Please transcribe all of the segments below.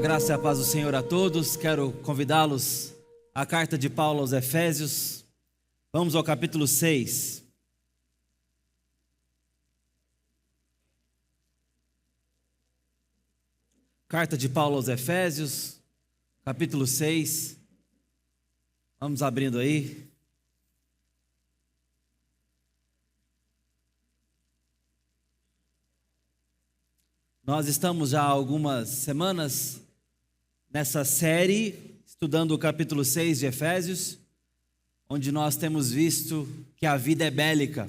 graça e a paz do Senhor a todos. Quero convidá-los à carta de Paulo aos Efésios. Vamos ao capítulo 6. Carta de Paulo aos Efésios, capítulo 6. Vamos abrindo aí. Nós estamos já há algumas semanas nessa série, estudando o capítulo 6 de Efésios, onde nós temos visto que a vida é bélica.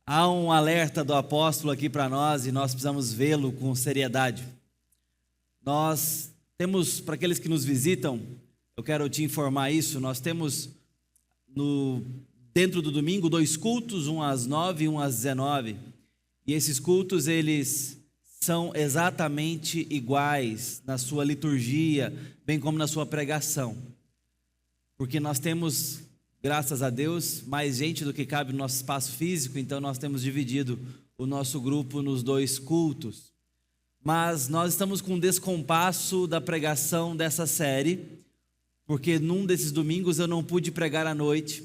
Há um alerta do apóstolo aqui para nós e nós precisamos vê-lo com seriedade. Nós temos, para aqueles que nos visitam, eu quero te informar isso, nós temos dentro do domingo 2 cultos, um às 9 e um às 19. E esses cultos, eles são exatamente iguais na sua liturgia, bem como na sua pregação. Porque nós temos, graças a Deus, mais gente do que cabe no nosso espaço físico, então nós temos dividido o nosso grupo nos 2 cultos. Mas nós estamos com um descompasso da pregação dessa série, porque num desses domingos eu não pude pregar à noite,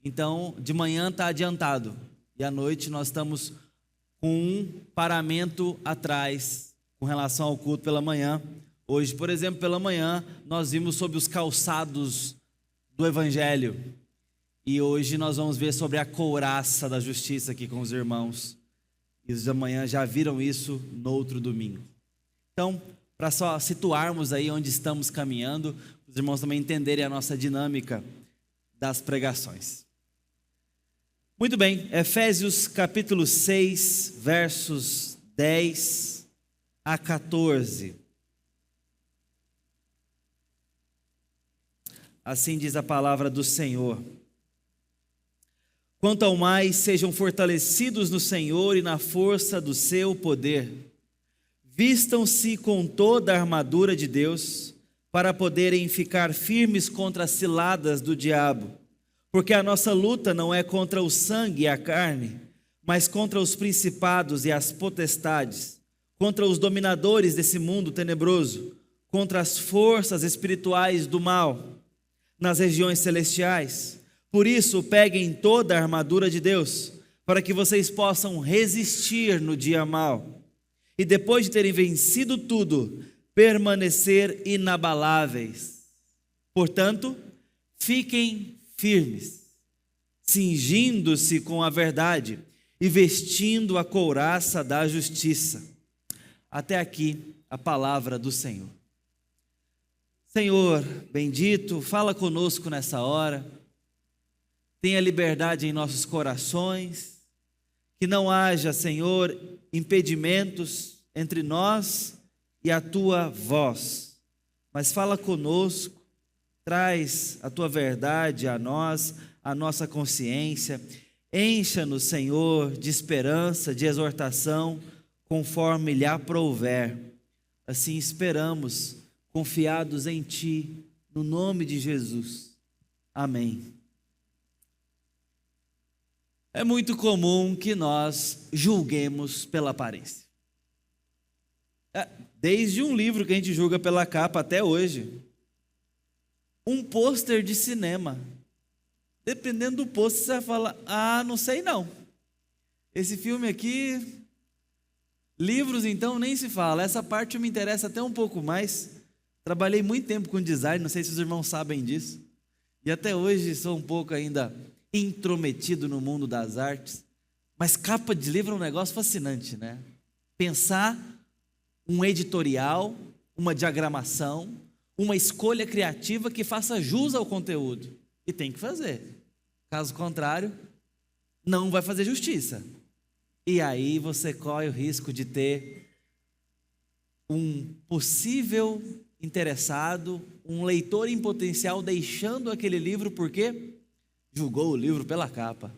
então de manhã está adiantado, e à noite nós estamos com um paramento atrás com relação ao culto pela manhã. Hoje, por exemplo, pela manhã, nós vimos sobre os calçados do Evangelho. E hoje nós vamos ver sobre a couraça da justiça aqui com os irmãos. E os da manhã já viram isso no outro domingo. Então, para só situarmos aí onde estamos caminhando, os irmãos também entenderem a nossa dinâmica das pregações. Muito bem, Efésios capítulo 6, versos 10 a 14. Assim diz a palavra do Senhor. Quanto ao mais, sejam fortalecidos no Senhor e na força do seu poder. Vistam-se com toda a armadura de Deus, para poderem ficar firmes contra as ciladas do diabo. Porque a nossa luta não é contra o sangue e a carne, mas contra os principados e as potestades, contra os dominadores desse mundo tenebroso, contra as forças espirituais do mal nas regiões celestiais. Por isso, peguem toda a armadura de Deus, para que vocês possam resistir no dia mau, e depois de terem vencido tudo, permanecer inabaláveis. Portanto, fiquem firmes, cingindo-se com a verdade e vestindo a couraça da justiça. Até aqui a palavra do Senhor. Senhor bendito, fala conosco nessa hora, tenha liberdade em nossos corações, que não haja, Senhor, impedimentos entre nós e a tua voz, mas fala conosco, traz a tua verdade a nós, a nossa consciência, encha-nos, Senhor, de esperança, de exortação, conforme lhe aprouver. Assim esperamos, confiados em Ti, no nome de Jesus. Amém. É muito comum que nós julguemos pela aparência. Desde um livro que a gente julga pela capa até hoje. Um pôster de cinema. Dependendo do pôster, você vai falar, não sei não. Esse filme aqui, livros então nem se fala. Essa parte me interessa até um pouco mais. Trabalhei muito tempo com design, não sei se os irmãos sabem disso. E até hoje sou um pouco ainda intrometido no mundo das artes. Mas capa de livro é um negócio fascinante, né? Pensar um editorial, uma diagramação, uma escolha criativa que faça jus ao conteúdo. E tem que fazer. Caso contrário, não vai fazer justiça. E aí você corre o risco de ter um possível interessado, um leitor em potencial deixando aquele livro porque julgou o livro pela capa.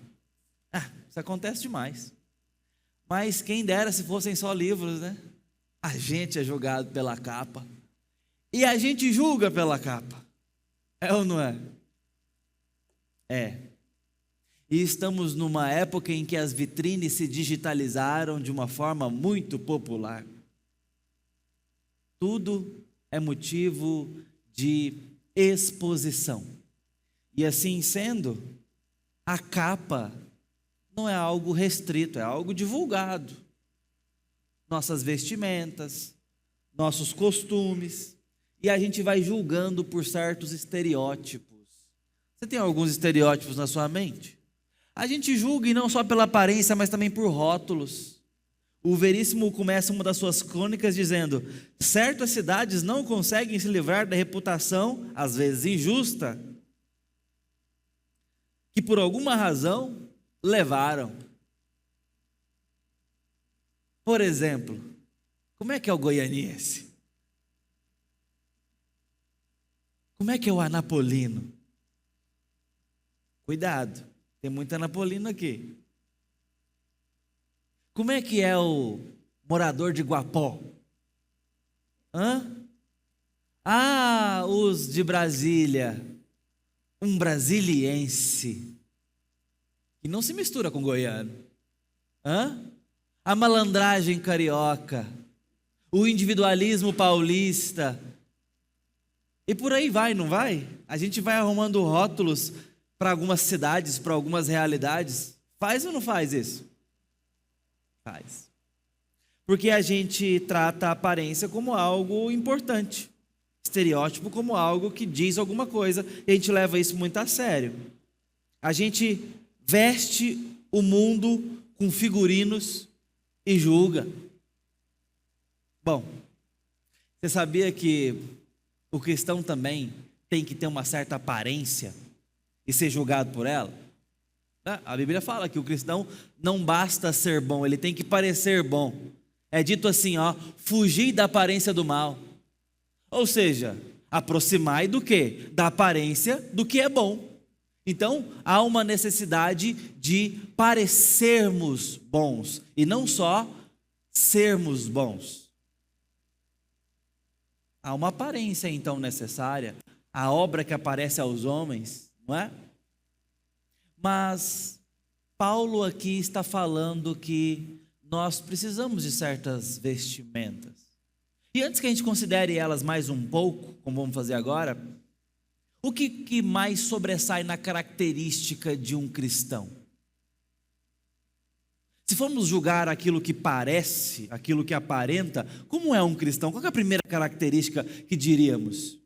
Isso acontece demais. Mas quem dera se fossem só livros, né? A gente é julgado pela capa. E a gente julga pela capa. É ou não é? É. E estamos numa época em que as vitrines se digitalizaram de uma forma muito popular. Tudo é motivo de exposição. E assim sendo, a capa não é algo restrito, é algo divulgado. Nossas vestimentas, nossos costumes, e a gente vai julgando por certos estereótipos. Você tem alguns estereótipos na sua mente? A gente julga e não só pela aparência, mas também por rótulos. O Veríssimo começa uma das suas crônicas dizendo: certas cidades não conseguem se livrar da reputação, às vezes injusta, que por alguma razão levaram. Por exemplo, como é que é o goianiense? Como é que é o anapolino? Cuidado, tem muito anapolino aqui. Como é que é o morador de Guapó? Os de Brasília. Um brasiliense. E não se mistura com goiano. A malandragem carioca. O individualismo paulista. E por aí vai, não vai? A gente vai arrumando rótulos para algumas cidades, para algumas realidades. Faz ou não faz isso? Faz. Porque a gente trata a aparência como algo importante, estereótipo como algo que diz alguma coisa, e a gente leva isso muito a sério. A gente veste o mundo com figurinos e julga. Bom, você sabia que o cristão também tem que ter uma certa aparência e ser julgado por ela? A Bíblia fala que o cristão não basta ser bom, ele tem que parecer bom. É dito assim, fugir da aparência do mal. Ou seja, aproximai do quê? Da aparência do que é bom. Então, há uma necessidade de parecermos bons e não só sermos bons. Há uma aparência então necessária, a obra que aparece aos homens, não é? Mas Paulo aqui está falando que nós precisamos de certas vestimentas. E antes que a gente considere elas mais um pouco, como vamos fazer agora, o que mais sobressai na característica de um cristão? Se formos julgar aquilo que parece, aquilo que aparenta, como é um cristão? Qual é a primeira característica que diríamos?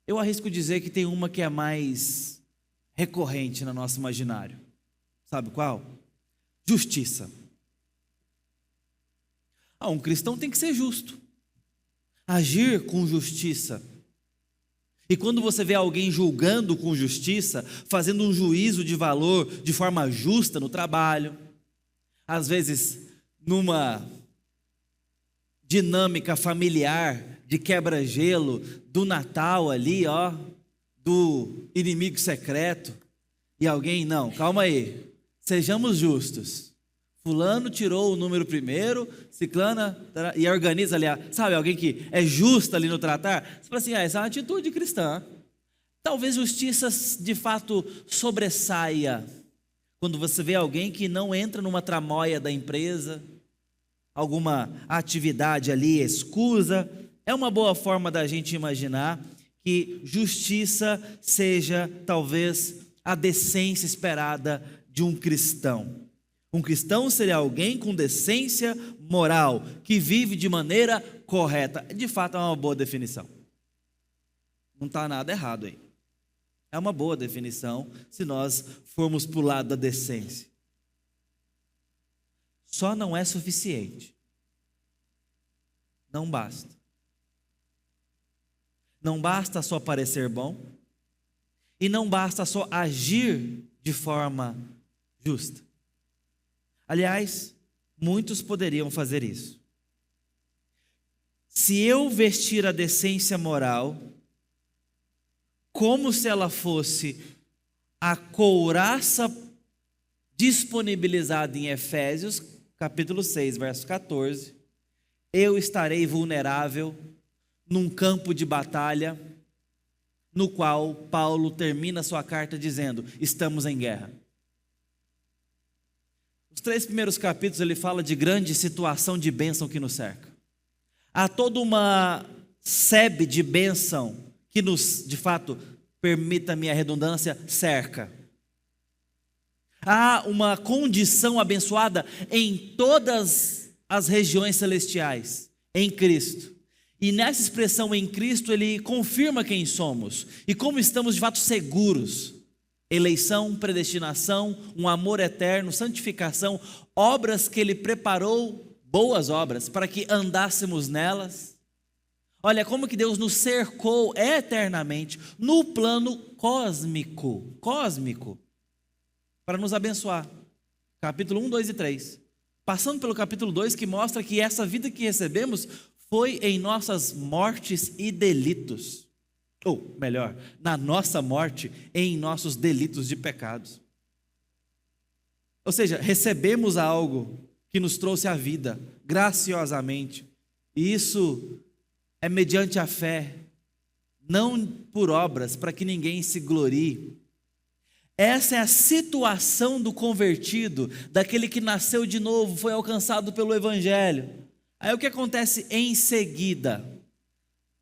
Eu arrisco dizer que tem uma que é mais recorrente no nosso imaginário. Sabe qual? Justiça. Um cristão tem que ser justo, agir com justiça. E quando você vê alguém julgando com justiça, fazendo um juízo de valor de forma justa no trabalho, às vezes numa dinâmica familiar de quebra-gelo, do Natal ali, do inimigo secreto, e alguém, não, calma aí, sejamos justos. Fulano tirou o número primeiro, ciclana, e organiza ali, sabe, alguém que é justo ali no tratar. Você fala assim, essa é uma atitude cristã. Talvez justiça de fato sobressaia quando você vê alguém que não entra numa tramóia da empresa, alguma atividade ali escusa. É uma boa forma da gente imaginar que justiça seja talvez a decência esperada de um cristão. Um cristão seria alguém com decência moral, que vive de maneira correta. De fato, é uma boa definição. Não está nada errado aí. É uma boa definição se nós formos para o lado da decência. Só não é suficiente. Não basta. Não basta só parecer bom. E não basta só agir de forma justa. Aliás, muitos poderiam fazer isso. Se eu vestir a decência moral como se ela fosse a couraça disponibilizada em Efésios, capítulo 6, verso 14, eu estarei vulnerável num campo de batalha, no qual Paulo termina sua carta dizendo: estamos em guerra. Os 3 primeiros capítulos ele fala de grande situação de bênção que nos cerca. Há toda uma sebe de bênção que nos, de fato, permita-me a redundância, cerca. Há uma condição abençoada em todas as regiões celestiais, em Cristo. E nessa expressão em Cristo, ele confirma quem somos e como estamos de fato seguros. Eleição, predestinação, um amor eterno, santificação, obras que ele preparou, boas obras, para que andássemos nelas. Olha como que Deus nos cercou eternamente no plano cósmico, para nos abençoar. Capítulo 1, 2 e 3. Passando pelo capítulo 2, que mostra que essa vida que recebemos foi em nossas mortes e delitos. Ou melhor, na nossa morte, em nossos delitos de pecados. Ou seja, recebemos algo que nos trouxe a vida, graciosamente. E isso é mediante a fé, não por obras, para que ninguém se glorie. Essa é a situação do convertido, daquele que nasceu de novo, foi alcançado pelo Evangelho. Aí o que acontece em seguida?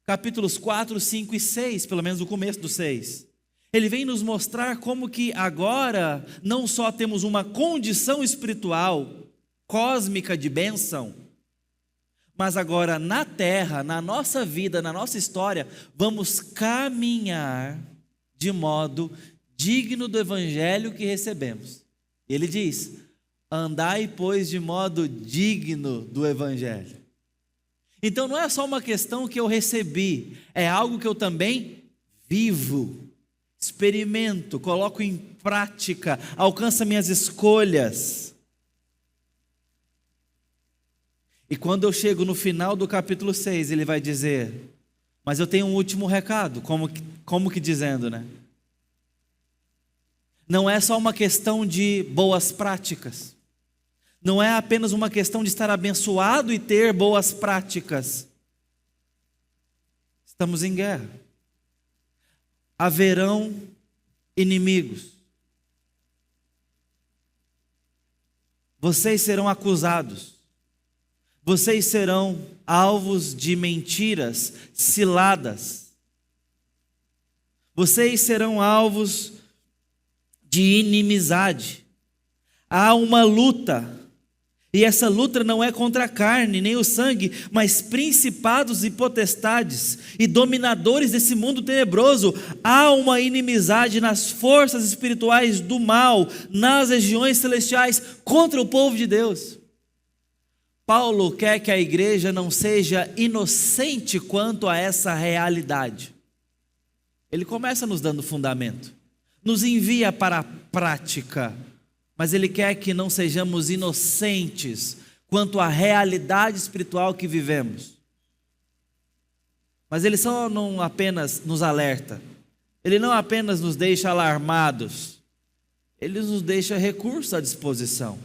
Capítulos 4, 5 e 6, pelo menos o começo do 6. Ele vem nos mostrar como que agora não só temos uma condição espiritual, cósmica de bênção, mas agora na terra, na nossa vida, na nossa história, vamos caminhar de modo digno do evangelho que recebemos. Ele diz: andai, pois, de modo digno do evangelho. Então não é só uma questão que eu recebi, é algo que eu também vivo, experimento, coloco em prática, alcança minhas escolhas. E quando eu chego no final do capítulo 6, ele vai dizer: mas eu tenho um último recado, como que dizendo, né? Não é só uma questão de boas práticas, não é apenas uma questão de estar abençoado e ter boas práticas. Estamos em guerra. Haverão inimigos. Vocês serão acusados. Vocês serão alvos de mentiras, ciladas. Vocês serão alvos de inimizade. Há uma luta. E essa luta não é contra a carne, nem o sangue, mas principados e potestades e dominadores desse mundo tenebroso. Há uma inimizade nas forças espirituais do mal, nas regiões celestiais, contra o povo de Deus. Paulo quer que a igreja não seja inocente quanto a essa realidade. Ele começa nos dando fundamento, nos envia para a prática, mas ele quer que não sejamos inocentes quanto à realidade espiritual que vivemos. Mas ele só não apenas nos alerta, ele não apenas nos deixa alarmados, ele nos deixa recursos à disposição.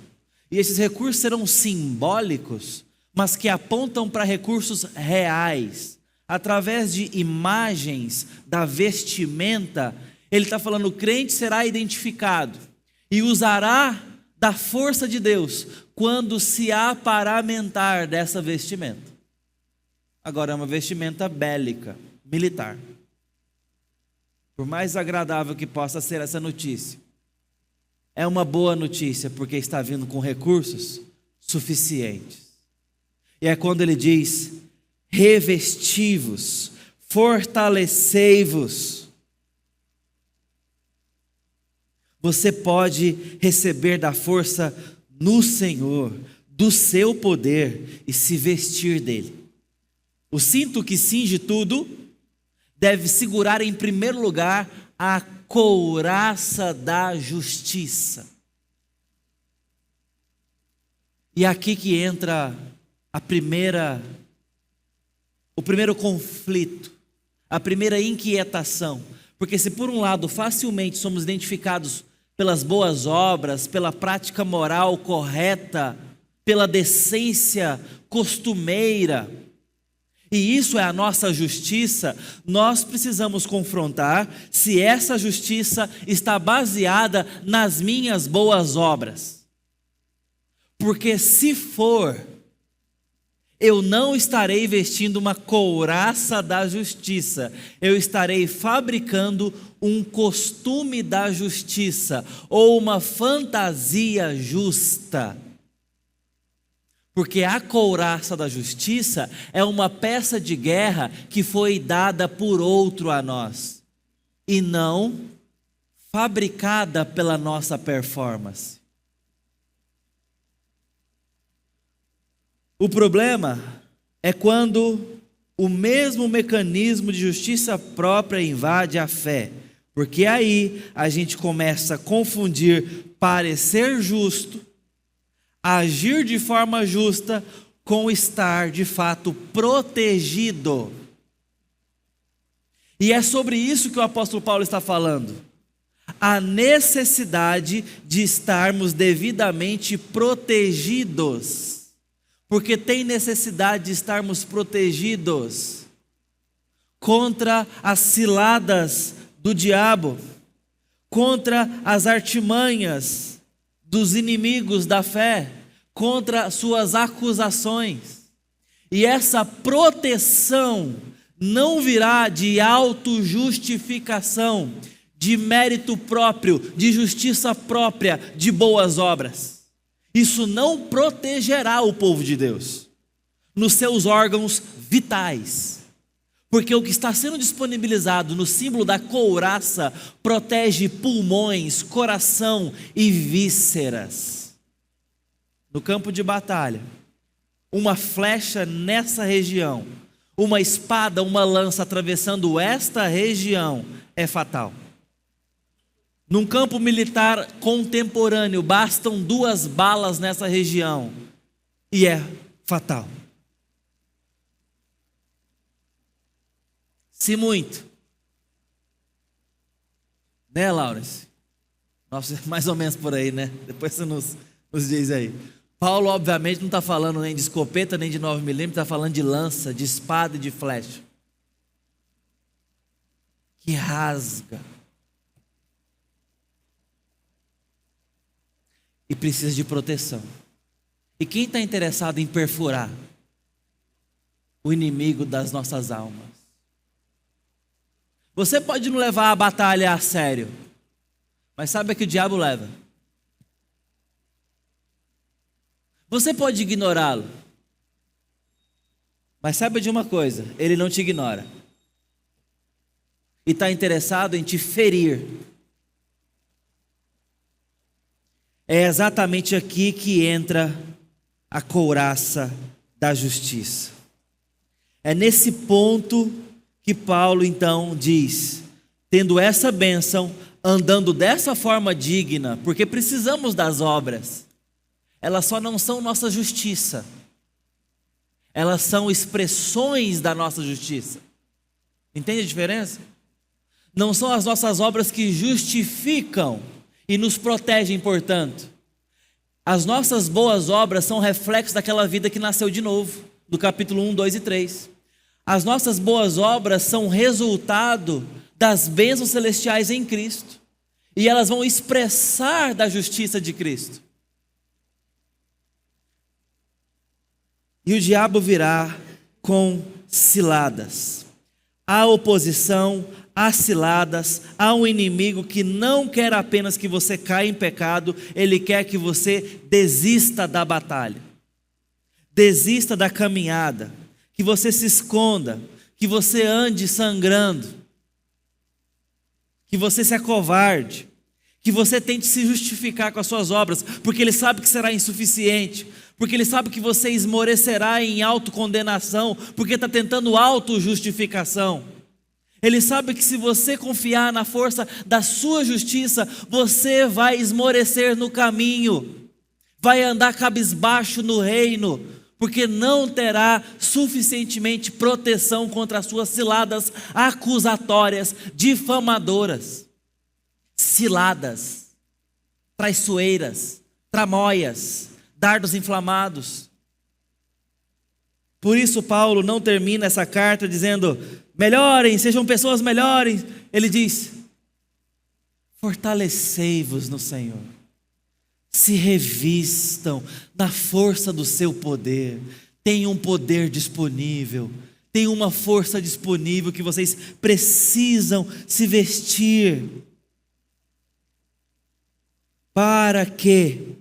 E esses recursos serão simbólicos, mas que apontam para recursos reais. Através de imagens da vestimenta, ele está falando: o crente será identificado e usará da força de Deus quando se aparamentar dessa vestimenta. Agora é uma vestimenta bélica, militar. Por mais agradável que possa ser essa notícia, é uma boa notícia porque está vindo com recursos suficientes. E é quando ele diz: revesti-vos, fortalecei-vos. Você pode receber da força no Senhor, do seu poder e se vestir dele. O cinto que cinge tudo deve segurar em primeiro lugar a couraça da justiça. E aqui que entra o primeiro conflito, a primeira inquietação. Porque se por um lado facilmente somos identificados pelas boas obras, pela prática moral correta, pela decência costumeira, e isso é a nossa justiça, nós precisamos confrontar se essa justiça está baseada nas minhas boas obras. porque se for, eu não estarei vestindo uma couraça da justiça, eu estarei fabricando um costume da justiça, ou uma fantasia justa. Porque a couraça da justiça é uma peça de guerra que foi dada por outro a nós, e não fabricada pela nossa performance. O problema é quando o mesmo mecanismo de justiça própria invade a fé, porque aí a gente começa a confundir parecer justo, agir de forma justa, com estar de fato protegido. E é sobre isso que o apóstolo Paulo está falando. A necessidade de estarmos devidamente protegidos. Porque tem necessidade de estarmos protegidos contra as ciladas do diabo, contra as artimanhas dos inimigos da fé, contra suas acusações. E essa proteção não virá de autojustificação, de mérito próprio, de justiça própria, de boas obras. Isso não protegerá o povo de Deus nos seus órgãos vitais, porque o que está sendo disponibilizado no símbolo da couraça protege pulmões, coração e vísceras. No campo de batalha, uma flecha nessa região, uma espada, uma lança atravessando esta região é fatal. Num campo militar contemporâneo, bastam 2 balas nessa região e é fatal. Se muito. Né, Laurence? Nossa, mais ou menos por aí, né? Depois você nos diz aí. Paulo, obviamente, não está falando nem de escopeta, nem de 9mm, está falando de lança, de espada e de flecha. Que rasga. E precisa de proteção. E quem está interessado em perfurar o inimigo das nossas almas? Você pode não levar a batalha a sério, mas sabe que o diabo leva. Você pode ignorá-lo, mas saiba de uma coisa, ele não te ignora. E está interessado em te ferir. É exatamente aqui que entra a couraça da justiça. É nesse ponto que Paulo então diz, tendo essa bênção, andando dessa forma digna, porque precisamos das obras, elas só não são nossa justiça, elas são expressões da nossa justiça. Entende a diferença? Não são as nossas obras que justificam e nos protegem, portanto. As nossas boas obras são reflexos daquela vida que nasceu de novo, do capítulo 1, 2 e 3. As nossas boas obras são resultado das bênçãos celestiais em Cristo, e elas vão expressar da justiça de Cristo. E o diabo virá com ciladas. Há oposição, há ciladas, há um inimigo que não quer apenas que você caia em pecado, ele quer que você desista da batalha, desista da caminhada, que você se esconda, que você ande sangrando, que você se acovarde, que você tente se justificar com as suas obras, porque ele sabe que será insuficiente, porque ele sabe que você esmorecerá em autocondenação, porque está tentando autojustificação. Ele sabe que se você confiar na força da sua justiça, você vai esmorecer no caminho, vai andar cabisbaixo no reino, porque não terá suficientemente proteção contra as suas ciladas acusatórias, difamadoras, ciladas, traiçoeiras, tramóias, dardos inflamados. Por isso Paulo não termina essa carta dizendo, melhorem, sejam pessoas melhores. Ele diz, fortalecei-vos no Senhor, se revistam na força do seu poder. Tem um poder disponível, tem uma força disponível que vocês precisam se vestir. Para que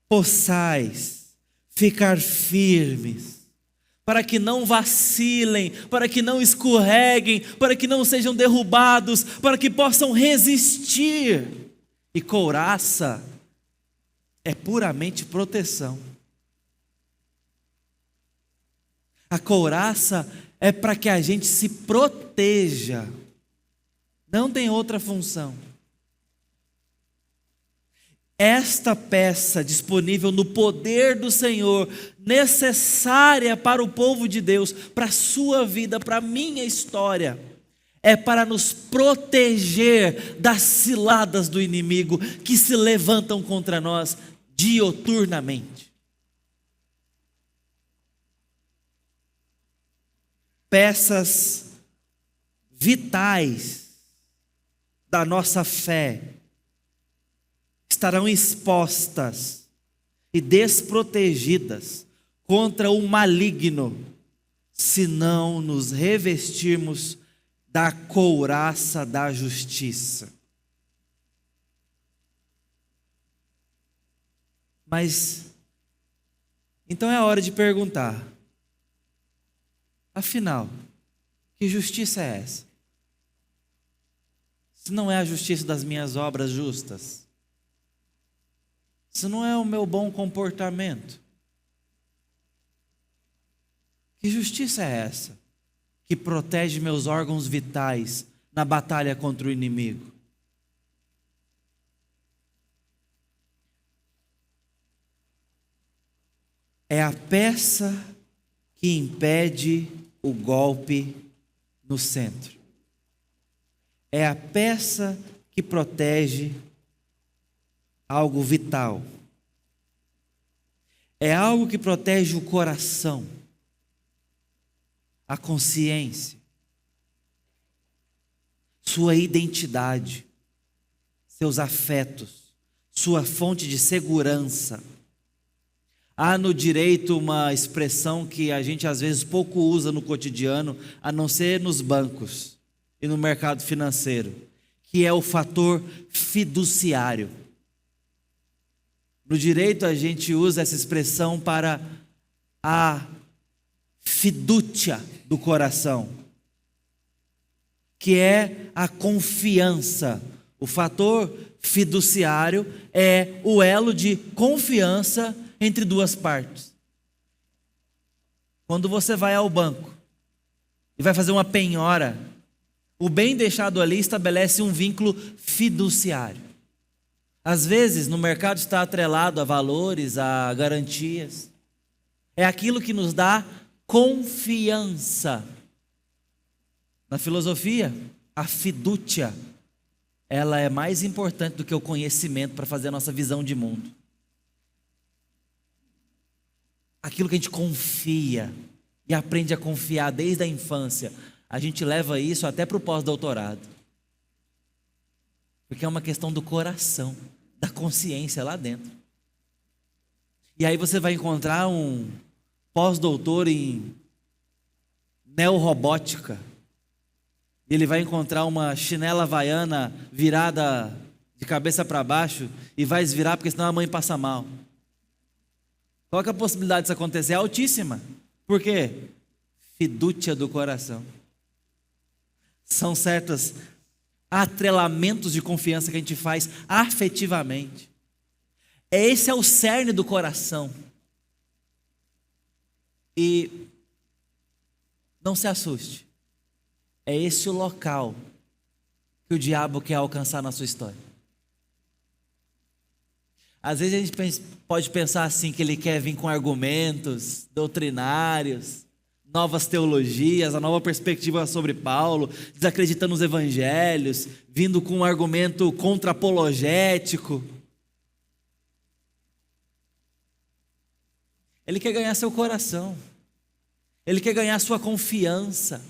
possais ficar firmes, para que não vacilem, para que não escorreguem, para que não sejam derrubados, para que possam resistir. E couraça é puramente proteção. A couraça é para que a gente se proteja, não tem outra função. Esta peça disponível no poder do Senhor, necessária para o povo de Deus, para a sua vida, para a minha história, é para nos proteger das ciladas do inimigo que se levantam contra nós dioturnamente. Peças vitais da nossa fé estarão expostas e desprotegidas contra o maligno, se não nos revestirmos da couraça da justiça. Mas, então é a hora de perguntar, afinal, que justiça é essa? Se não é a justiça das minhas obras justas, se não é o meu bom comportamento, que justiça é essa que protege meus órgãos vitais na batalha contra o inimigo? É a peça que impede o golpe no centro. É a peça que protege algo vital. É algo que protege o coração, a consciência, sua identidade, seus afetos, sua fonte de segurança. Há no direito uma expressão que a gente às vezes pouco usa no cotidiano, a não ser nos bancos e no mercado financeiro, que é o fator fiduciário. No direito a gente usa essa expressão para a fidúcia do coração, que é a confiança. O fator fiduciário é o elo de confiança entre duas partes. Quando você vai ao banco e vai fazer uma penhora, o bem deixado ali estabelece um vínculo fiduciário. Às vezes no mercado está atrelado a valores, a garantias. É aquilo que nos dá confiança. Na filosofia, a fidúcia, ela é mais importante do que o conhecimento para fazer a nossa visão de mundo. Aquilo que a gente confia e aprende a confiar desde a infância, a gente leva isso até para o pós-doutorado. Porque é uma questão do coração, da consciência lá dentro. E aí você vai encontrar um pós-doutor em neorobótica. Ele vai encontrar uma chinela havaiana virada de cabeça para baixo e vai desvirar porque senão a mãe passa mal. Qual que é a possibilidade disso acontecer? É altíssima. Por quê? Fidúcia do coração. São certos atrelamentos de confiança que a gente faz afetivamente. Esse é o cerne do coração. E não se assuste. É esse o local que o diabo quer alcançar na sua história. Às vezes a gente pode pensar assim, que ele quer vir com argumentos doutrinários, novas teologias, a nova perspectiva sobre Paulo, desacreditando os evangelhos, vindo com um argumento contra-apologético. Ele quer ganhar seu coração, ele quer ganhar sua confiança,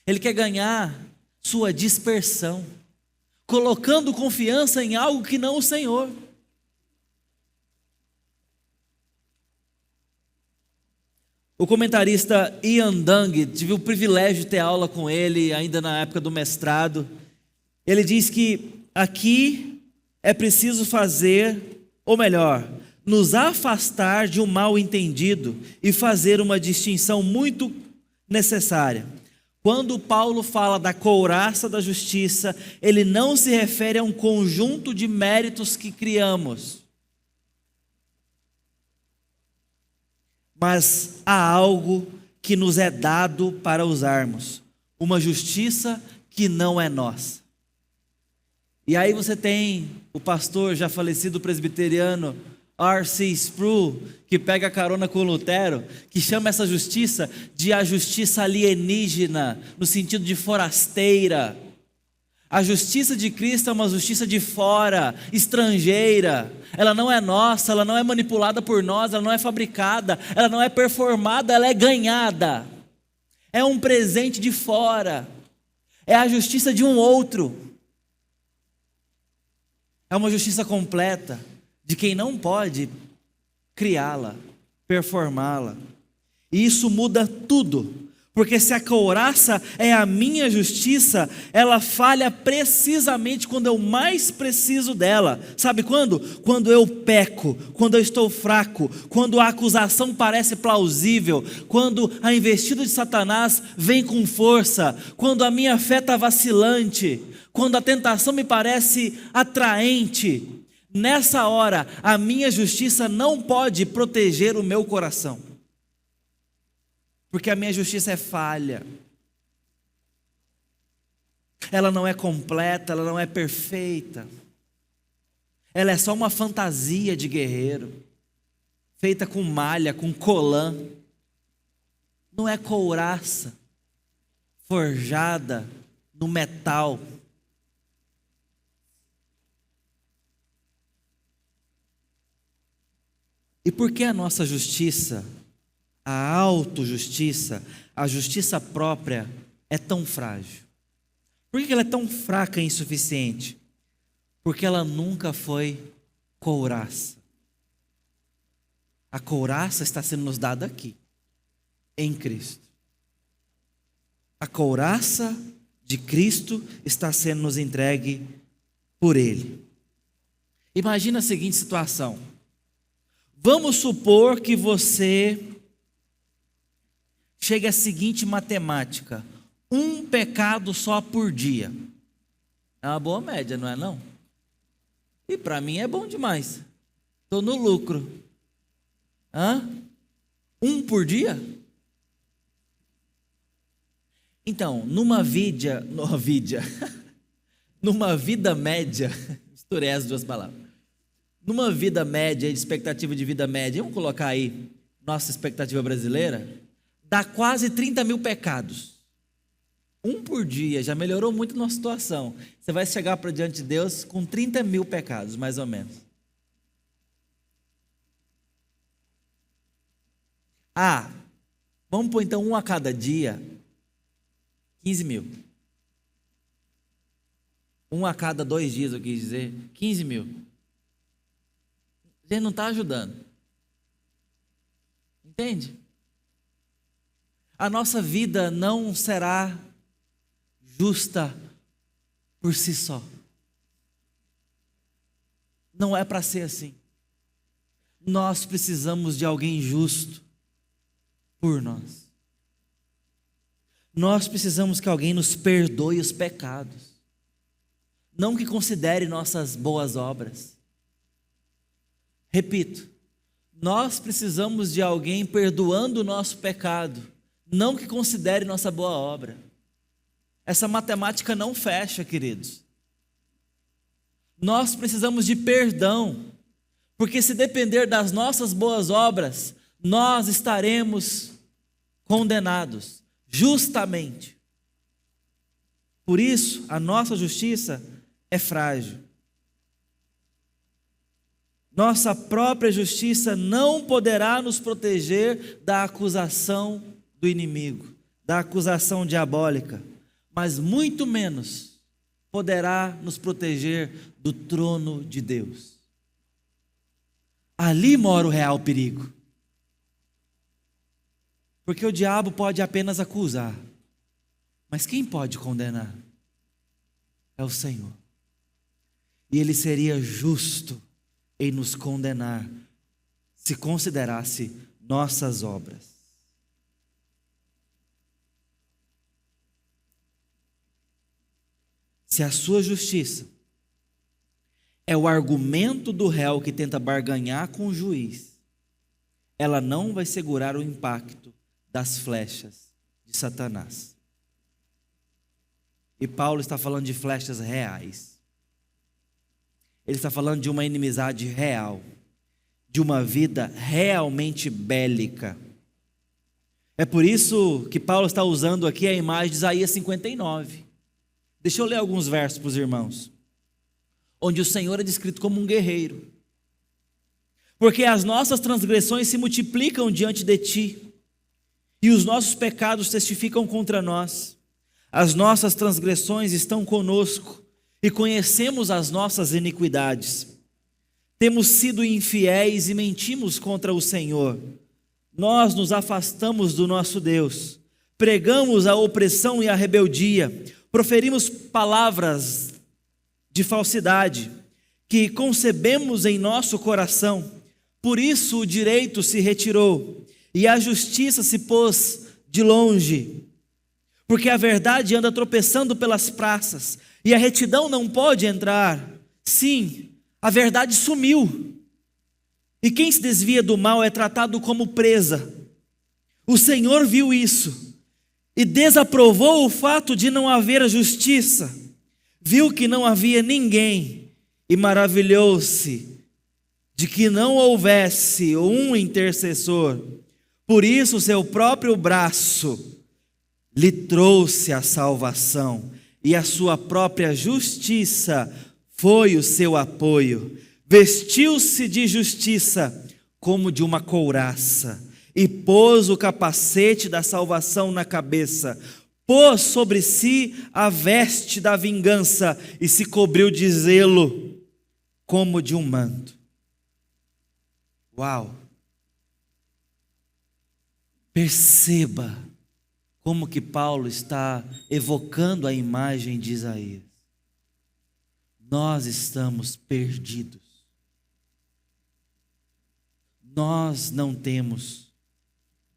ele quer ganhar sua dispersão. colocando confiança em algo que não o Senhor. O comentarista Ian Dung, tive o privilégio de ter aula com ele ainda na época do mestrado. Ele diz que aqui é preciso fazer, ou melhor, nos afastar de um mal entendido e fazer uma distinção muito necessária. Quando Paulo fala da couraça da justiça, ele não se refere a um conjunto de méritos que criamos, mas há algo que nos é dado para usarmos, uma justiça que não é nossa. E aí você tem o pastor já falecido presbiteriano R.C. Sproul, que pega carona com Lutero, que chama essa justiça de a justiça alienígena, no sentido de forasteira. A justiça de Cristo é uma justiça de fora, estrangeira. Ela não é nossa, ela não é manipulada por nós, ela não é fabricada, ela não é performada, ela é ganhada. É um presente de fora. É a justiça de um outro. É uma justiça completa de quem não pode criá-la, performá-la. E isso muda tudo. Porque se a couraça é a minha justiça, ela falha precisamente quando eu mais preciso dela. Sabe quando? Quando eu peco, quando eu estou fraco, quando a acusação parece plausível, quando a investida de Satanás vem com força, quando a minha fé está vacilante, quando a tentação me parece atraente. Nessa hora, a minha justiça não pode proteger o meu coração. Porque a minha justiça é falha. Ela não é completa, ela não é perfeita. Ela é só uma fantasia de guerreiro, feita com malha, com colã. Não é couraça, forjada no metal. E por que a nossa justiça, a autojustiça, a justiça própria é tão frágil? Por que ela é tão fraca e insuficiente? Porque ela nunca foi couraça. A couraça está sendo nos dada aqui, em Cristo. A couraça de Cristo está sendo nos entregue por Ele. Imagina a seguinte situação. Vamos supor que você chega à seguinte matemática: um pecado só por dia. É uma boa média, não é não? E para mim é bom demais. Estou no lucro. Um por dia? Então, numa vida média, misturei as duas palavras. Numa vida média, de expectativa de vida média, vamos colocar aí nossa expectativa brasileira, dá quase 30 mil pecados. Um por dia, já melhorou muito a nossa situação. Você vai chegar para diante de Deus com 30 mil pecados, mais ou menos. Vamos pôr então um a cada dia, 15 mil. Um a cada 2 dias, eu quis dizer, 15 mil. A gente não está ajudando. Entende? A nossa vida não será justa por si só. Não é para ser assim. Nós precisamos de alguém justo por nós. Nós precisamos que alguém nos perdoe os pecados. Não que considere nossas boas obras. Repito, nós precisamos de alguém perdoando o nosso pecado, não que considere nossa boa obra. Essa matemática não fecha, queridos. Nós precisamos de perdão, porque se depender das nossas boas obras, nós estaremos condenados, justamente. Por isso, a nossa justiça é frágil. Nossa própria justiça não poderá nos proteger da acusação do inimigo, da acusação diabólica, mas muito menos poderá nos proteger do trono de Deus. Ali mora o real perigo. Porque o diabo pode apenas acusar, mas quem pode condenar? É o Senhor. E Ele seria justo em nos condenar, se considerasse nossas obras. Se a sua justiça é o argumento do réu que tenta barganhar com o juiz, ela não vai segurar o impacto das flechas de Satanás. E Paulo está falando de flechas reais. Ele está falando de uma inimizade real, de uma vida realmente bélica. É por isso que Paulo está usando aqui a imagem de Isaías 59. Deixa eu ler alguns versos para os irmãos, onde o Senhor é descrito como um guerreiro. Porque as nossas transgressões se multiplicam diante de ti, e os nossos pecados testificam contra nós. As nossas transgressões estão conosco, e conhecemos as nossas iniquidades. Temos sido infiéis e mentimos contra o Senhor. Nós nos afastamos do nosso Deus, pregamos a opressão e a rebeldia, proferimos palavras de falsidade, que concebemos em nosso coração. Por isso o direito se retirou, e a justiça se pôs de longe. Porque a verdade anda tropeçando pelas praças, e a retidão não pode entrar. Sim, a verdade sumiu. E quem se desvia do mal é tratado como presa. O Senhor viu isso e desaprovou o fato de não haver justiça. Viu que não havia ninguém e maravilhou-se de que não houvesse um intercessor. Por isso, seu próprio braço lhe trouxe a salvação, e a sua própria justiça foi o seu apoio. Vestiu-se de justiça como de uma couraça, e pôs o capacete da salvação na cabeça. Pôs sobre si a veste da vingança, e se cobriu de zelo como de um manto. Uau! Perceba como que Paulo está evocando a imagem de Isaías. Nós estamos perdidos. Nós não temos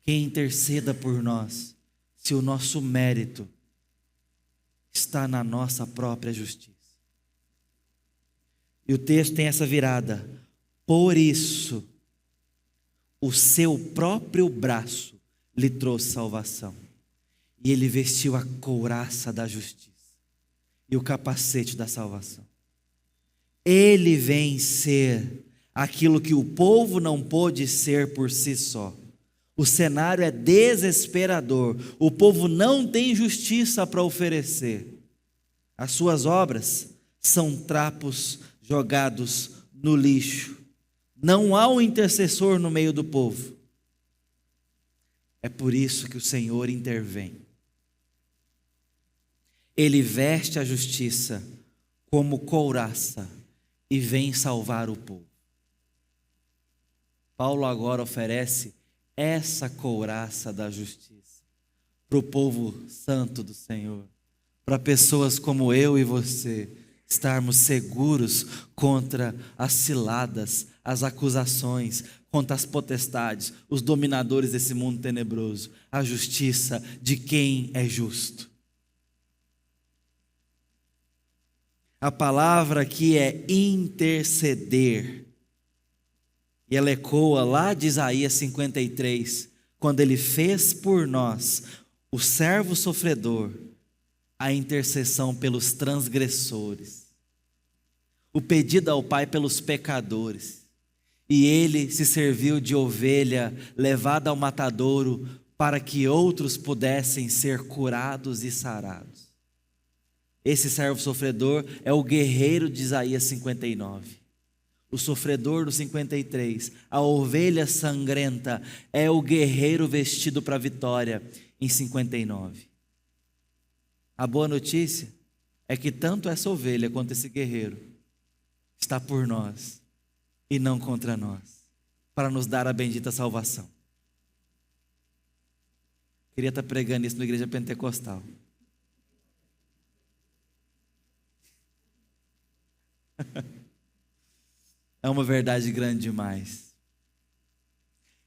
quem interceda por nós, se o nosso mérito está na nossa própria justiça. E o texto tem essa virada. Por isso, o seu próprio braço lhe trouxe salvação. E ele vestiu a couraça da justiça e o capacete da salvação. Ele vem ser aquilo que o povo não pôde ser por si só. O cenário é desesperador. O povo não tem justiça para oferecer. As suas obras são trapos jogados no lixo. Não há um intercessor no meio do povo. É por isso que o Senhor intervém. Ele veste a justiça como couraça e vem salvar o povo. Paulo agora oferece essa couraça da justiça para o povo santo do Senhor, para pessoas como eu e você estarmos seguros contra as ciladas, as acusações, contra as potestades, os dominadores desse mundo tenebroso, a justiça de quem é justo. A palavra aqui é interceder. E ela ecoa lá de Isaías 53, quando ele fez por nós, o servo sofredor, a intercessão pelos transgressores, o pedido ao Pai pelos pecadores. E ele se serviu de ovelha levada ao matadouro para que outros pudessem ser curados e sarados. Esse servo sofredor é o guerreiro de Isaías 59. O sofredor do 53, a ovelha sangrenta, é o guerreiro vestido para a vitória em 59. A boa notícia é que tanto essa ovelha quanto esse guerreiro está por nós e não contra nós, para nos dar a bendita salvação. Queria estar pregando isso na igreja pentecostal. É uma verdade grande demais.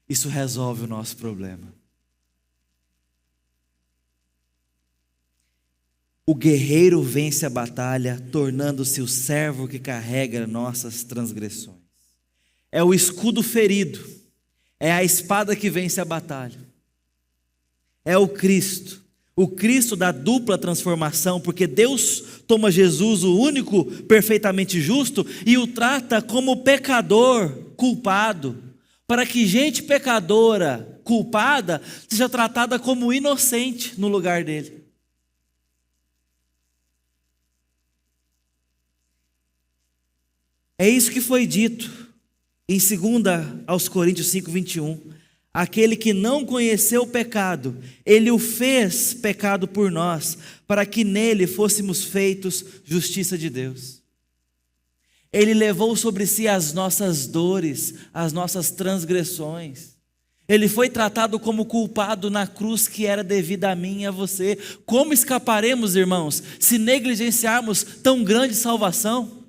Isso resolve o nosso problema. O guerreiro vence a batalha, tornando-se o servo que carrega nossas transgressões. É o escudo ferido, é a espada que vence a batalha. É o Cristo da dupla transformação, porque Deus toma Jesus, o único perfeitamente justo, e o trata como pecador culpado, para que gente pecadora culpada seja tratada como inocente no lugar dele. É isso que foi dito em 2 aos Coríntios 5:21. Aquele que não conheceu o pecado, ele o fez pecado por nós, para que nele fôssemos feitos justiça de Deus. Ele levou sobre si as nossas dores, as nossas transgressões. Ele foi tratado como culpado na cruz que era devida a mim e a você. Como escaparemos, irmãos, se negligenciarmos tão grande salvação?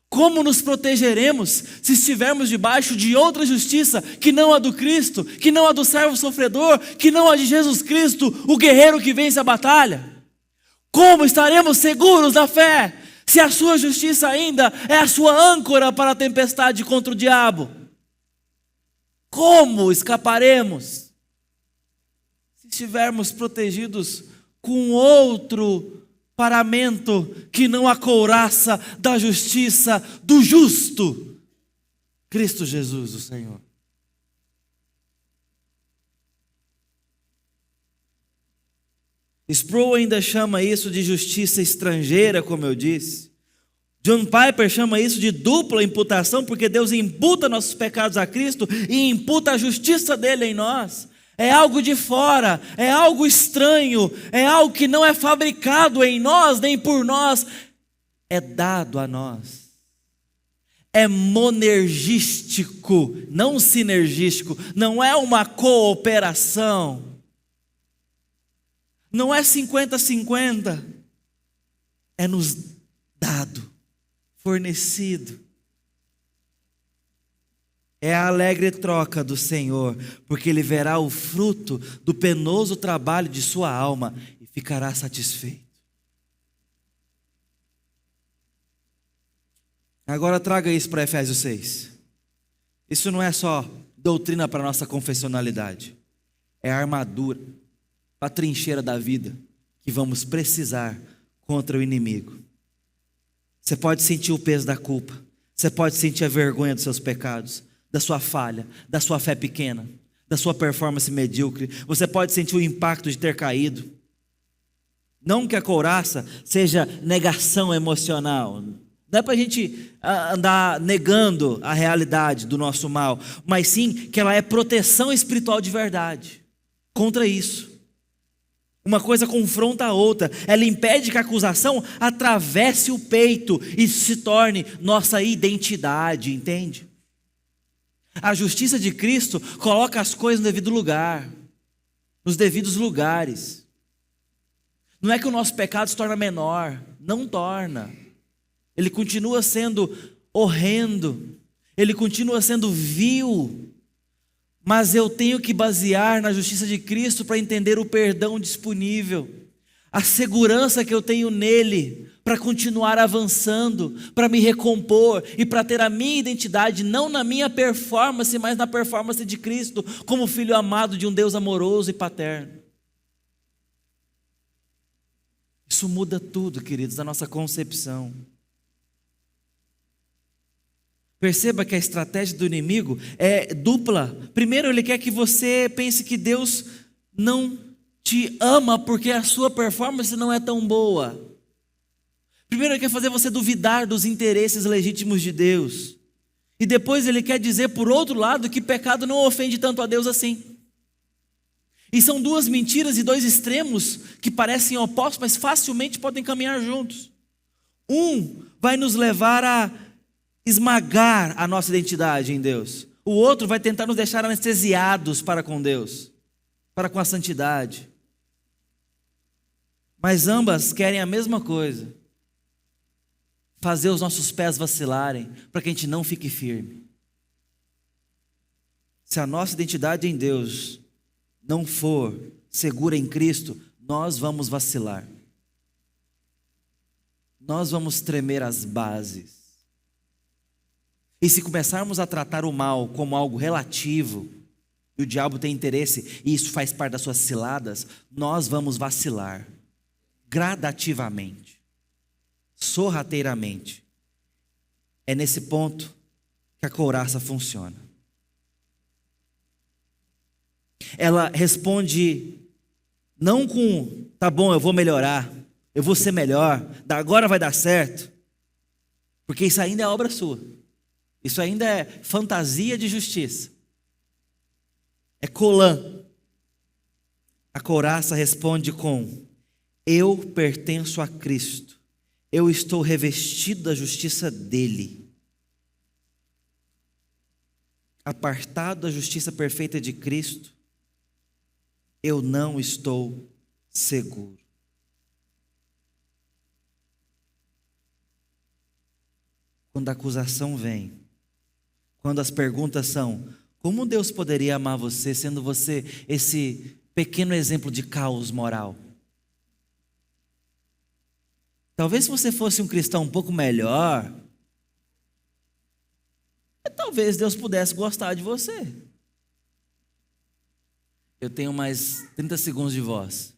Como nos protegeremos se estivermos debaixo de outra justiça que não a do Cristo, que não a do servo sofredor, que não a de Jesus Cristo, o guerreiro que vence a batalha? Como estaremos seguros da fé se a sua justiça ainda é a sua âncora para a tempestade contra o diabo? Como escaparemos se estivermos protegidos com outro paramento que não a couraça da justiça do justo, Cristo Jesus, o Senhor? Sproul ainda chama isso de justiça estrangeira, como eu disse. John Piper chama isso de dupla imputação, porque Deus imputa nossos pecados a Cristo e imputa a justiça dele em nós. É algo de fora, é algo estranho, é algo que não é fabricado em nós, nem por nós, é dado a nós. É monergístico, não sinergístico, não é uma cooperação, não é 50-50, é nos dado, fornecido. É a alegre troca do Senhor, porque Ele verá o fruto do penoso trabalho de sua alma e ficará satisfeito. Agora traga isso para Efésios 6. Isso não é só doutrina para a nossa confessionalidade. É a armadura, a trincheira da vida que vamos precisar contra o inimigo. Você pode sentir o peso da culpa. Você pode sentir a vergonha dos seus pecados, da sua falha, da sua fé pequena, da sua performance medíocre. Você pode sentir o impacto de ter caído. Não que a couraça seja negação emocional. Não é para a gente andar negando a realidade do nosso mal, mas sim que ela é proteção espiritual de verdade contra isso. Uma coisa confronta a outra. Ela impede que a acusação atravesse o peito e se torne nossa identidade, entende? A justiça de Cristo coloca as coisas no devido lugar, nos devidos lugares. Não é que o nosso pecado se torna menor, não torna. Ele continua sendo horrendo, ele continua sendo vil, mas eu tenho que basear na justiça de Cristo para entender o perdão disponível, a segurança que eu tenho nele, para continuar avançando, para me recompor e para ter a minha identidade, não na minha performance, mas na performance de Cristo, como filho amado de um Deus amoroso e paterno. Isso muda tudo, queridos, a nossa concepção. Perceba que a estratégia do inimigo é dupla. Primeiro, ele quer que você pense que Deus não te ama porque a sua performance não é tão boa. Primeiro, ele quer fazer você duvidar dos interesses legítimos de Deus. E depois ele quer dizer, por outro lado, que pecado não ofende tanto a Deus assim. E são duas mentiras e dois extremos que parecem opostos, mas facilmente podem caminhar juntos. Um vai nos levar a esmagar a nossa identidade em Deus. O outro vai tentar nos deixar anestesiados para com Deus, para com a santidade. Mas ambas querem a mesma coisa: fazer os nossos pés vacilarem, para que a gente não fique firme. Se a nossa identidade em Deus não for segura em Cristo, nós vamos vacilar. Nós vamos tremer as bases. E se começarmos a tratar o mal como algo relativo, e o diabo tem interesse, e isso faz parte das suas ciladas, nós vamos vacilar gradativamente, sorrateiramente. É nesse ponto que a couraça funciona. Ela responde não com, tá bom, eu vou melhorar, eu vou ser melhor, agora vai dar certo, porque isso ainda é obra sua. Isso ainda é fantasia de justiça. É colã. A couraça responde com: eu pertenço a Cristo. Eu estou revestido da justiça dele. Apartado da justiça perfeita de Cristo, eu não estou seguro. Quando a acusação vem, quando as perguntas são: como Deus poderia amar você, sendo você esse pequeno exemplo de caos moral? Talvez se você fosse um cristão um pouco melhor, talvez Deus pudesse gostar de você. Eu tenho mais 30 segundos de voz.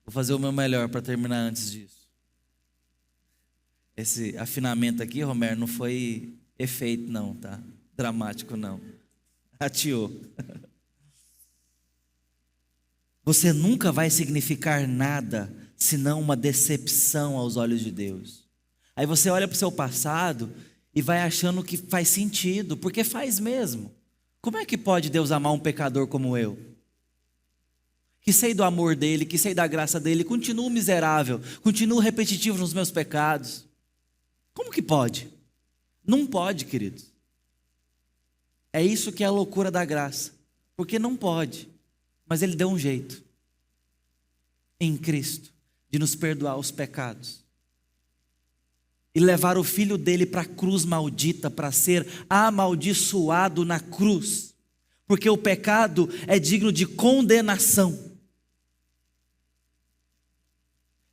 Vou fazer o meu melhor para terminar antes disso. Esse afinamento aqui, Romero, não foi efeito não, tá? Dramático não. Atiou. Você nunca vai significar nada senão uma decepção aos olhos de Deus. Aí você olha para o seu passado e vai achando que faz sentido, porque faz mesmo. Como é que pode Deus amar um pecador como eu? Que sei do amor dele, que sei da graça dele, continuo miserável, continuo repetitivo nos meus pecados. Como que pode? Não pode, queridos. É isso que é a loucura da graça. Porque não pode, mas ele deu um jeito em Cristo de nos perdoar os pecados e levar o filho dele para a cruz maldita, para ser amaldiçoado na cruz, porque o pecado é digno de condenação.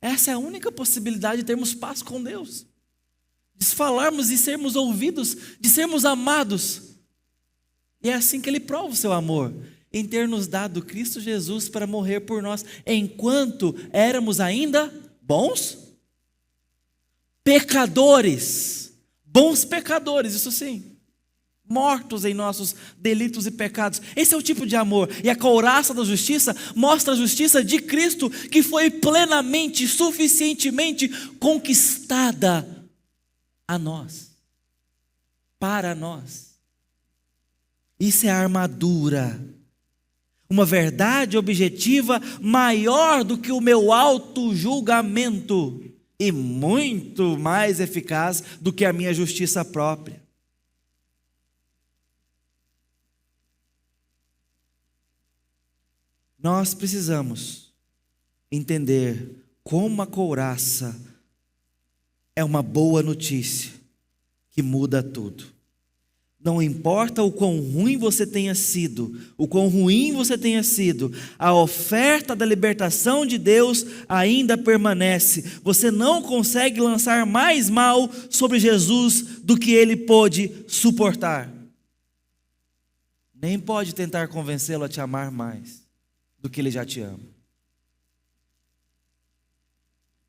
Essa é a única possibilidade de termos paz com Deus, de falarmos e sermos ouvidos, de sermos amados. E é assim que ele prova o seu amor, em ter nos dado Cristo Jesus para morrer por nós, enquanto éramos ainda bons pecadores, bons pecadores, isso sim, mortos em nossos delitos e pecados. Esse é o tipo de amor, e a couraça da justiça mostra a justiça de Cristo, que foi plenamente, suficientemente conquistada a nós, para nós. Isso é a armadura, uma verdade objetiva maior do que o meu auto-julgamento e muito mais eficaz do que a minha justiça própria. Nós precisamos entender como a couraça é uma boa notícia que muda tudo. Não importa o quão ruim você tenha sido, o quão ruim você tenha sido, a oferta da libertação de Deus ainda permanece. Você não consegue lançar mais mal sobre Jesus do que ele pôde suportar. Nem pode tentar convencê-lo a te amar mais do que ele já te ama.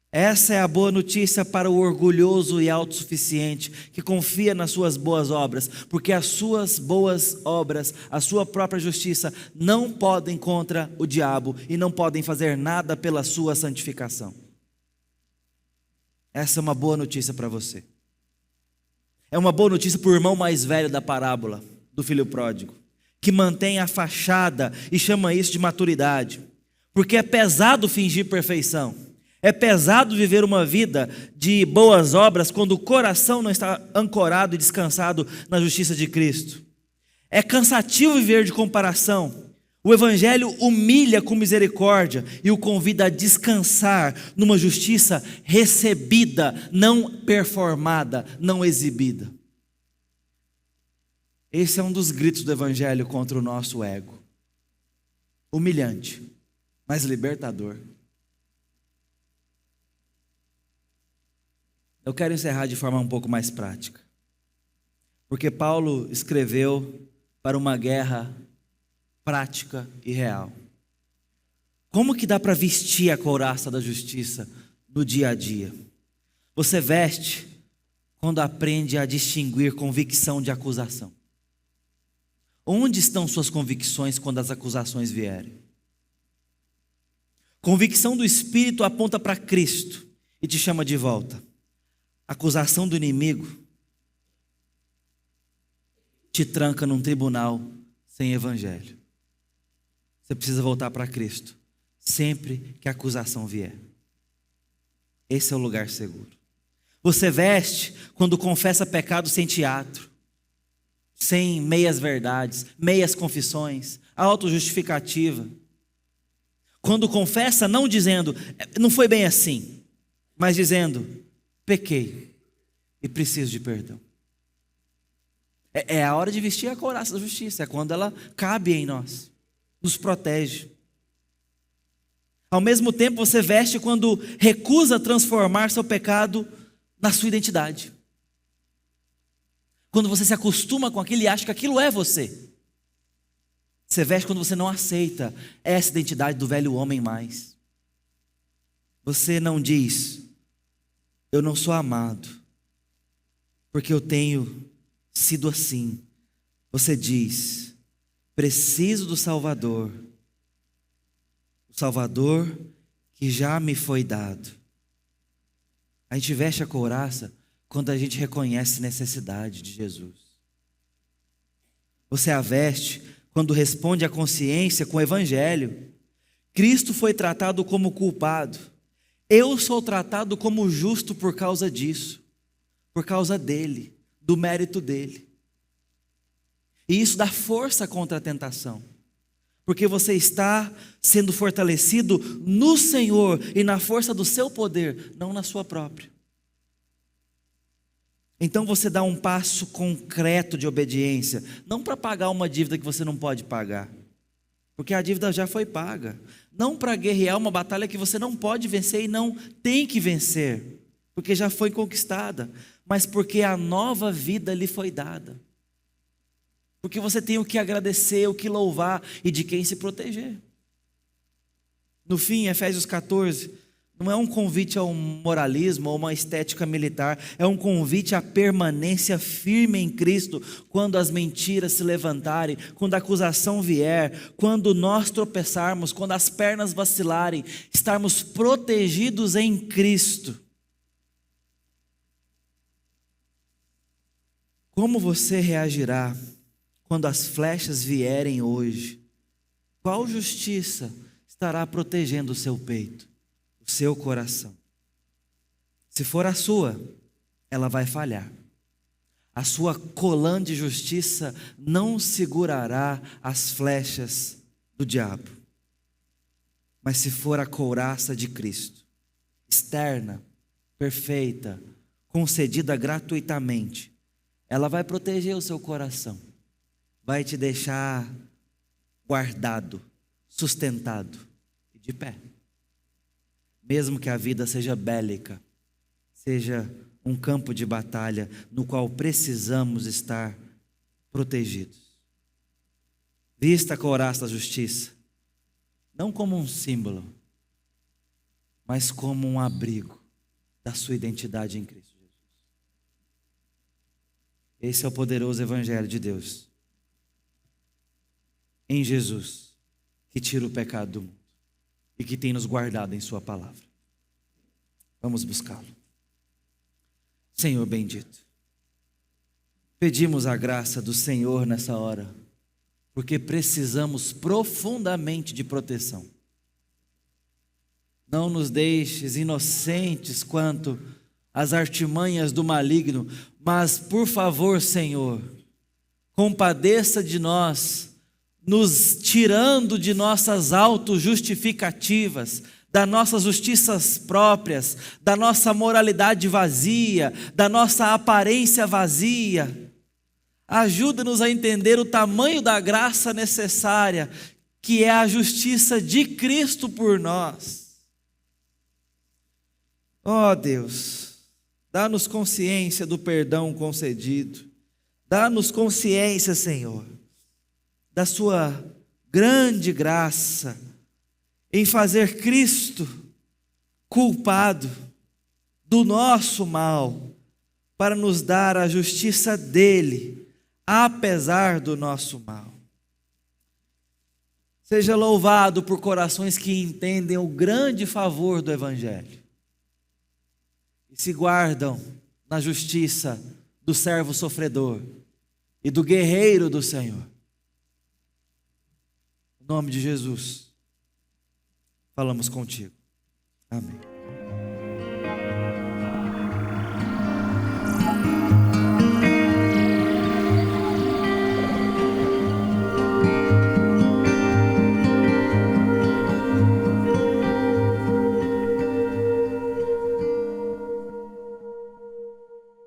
Essa é a boa notícia para o orgulhoso e autossuficiente que confia nas suas boas obras, porque as suas boas obras, a sua própria justiça, não podem contra o diabo e não podem fazer nada pela sua santificação. Essa é uma boa notícia para você. É uma boa notícia para o irmão mais velho da parábola do filho pródigo, que mantém a fachada e chama isso de maturidade, porque é pesado fingir perfeição. É pesado viver uma vida de boas obras quando o coração não está ancorado e descansado na justiça de Cristo. É cansativo viver de comparação. O Evangelho humilha com misericórdia e o convida a descansar numa justiça recebida, não performada, não exibida. Esse é um dos gritos do Evangelho contra o nosso ego. Humilhante, mas libertador. Eu quero encerrar de forma um pouco mais prática. Porque Paulo escreveu para uma guerra prática e real. Como que dá para vestir a couraça da justiça no dia a dia? Você veste quando aprende a distinguir convicção de acusação. Onde estão suas convicções quando as acusações vierem? Convicção do Espírito aponta para Cristo e te chama de volta. Acusação do inimigo te tranca num tribunal sem evangelho. Você precisa voltar para Cristo sempre que a acusação vier. Esse é o lugar seguro. Você veste quando confessa pecado sem teatro, sem meias verdades, meias confissões, autojustificativa. Quando confessa não dizendo, não foi bem assim, mas dizendo, pequei e preciso de perdão. É a hora de vestir a couraça da justiça, é quando ela cabe em nós, nos protege. Ao mesmo tempo você veste quando recusa transformar seu pecado na sua identidade. Quando você se acostuma com aquilo e acha que aquilo é você. Você veste quando você não aceita essa identidade do velho homem mais. Você não diz, eu não sou amado, porque eu tenho sido assim. Você diz, preciso do Salvador. O Salvador que já me foi dado. A gente veste a couraça quando a gente reconhece necessidade de Jesus. Você a veste quando responde à consciência com o Evangelho. Cristo foi tratado como culpado. Eu sou tratado como justo por causa disso. Por causa dele, do mérito dele. E isso dá força contra a tentação. Porque você está sendo fortalecido no Senhor e na força do seu poder, não na sua própria. Então você dá um passo concreto de obediência, não para pagar uma dívida que você não pode pagar, porque a dívida já foi paga. Não para guerrear uma batalha que você não pode vencer e não tem que vencer, porque já foi conquistada, mas porque a nova vida lhe foi dada. Porque você tem o que agradecer, o que louvar e de quem se proteger. No fim, Efésios 14, não é um convite a um moralismo ou uma estética militar, é um convite à permanência firme em Cristo, quando as mentiras se levantarem, quando a acusação vier, quando nós tropeçarmos, quando as pernas vacilarem, estarmos protegidos em Cristo. Como você reagirá quando as flechas vierem hoje? Qual justiça estará protegendo o seu peito, o seu coração? Se for a sua, ela vai falhar. A sua colã de justiça não segurará as flechas do diabo. Mas se for a couraça de Cristo, externa, perfeita, concedida gratuitamente, ela vai proteger o seu coração. Vai te deixar guardado, sustentado e de pé. Mesmo que a vida seja bélica, seja um campo de batalha no qual precisamos estar protegidos. Vista a couraça da justiça, não como um símbolo, mas como um abrigo da sua identidade em Cristo Jesus. Esse é o poderoso Evangelho de Deus. Em Jesus, que tira o pecado do mundo e que tem nos guardado em sua palavra. Vamos buscá-lo. Senhor bendito, pedimos a graça do Senhor nessa hora, porque precisamos profundamente de proteção. Não nos deixes inocentes quanto às artimanhas do maligno, mas, por favor, Senhor, compadeça de nós, nos tirando de nossas autojustificativas, das nossas justiças próprias, da nossa moralidade vazia, da nossa aparência vazia. Ajuda-nos a entender o tamanho da graça necessária, que é a justiça de Cristo por nós. Ó Deus, dá-nos consciência do perdão concedido. Dá-nos consciência, Senhor, da sua grande graça em fazer Cristo culpado do nosso mal, para nos dar a justiça dele, apesar do nosso mal. Seja louvado por corações que entendem o grande favor do Evangelho e se guardam na justiça do servo sofredor e do guerreiro do Senhor. Em nome de Jesus, falamos contigo. Amém.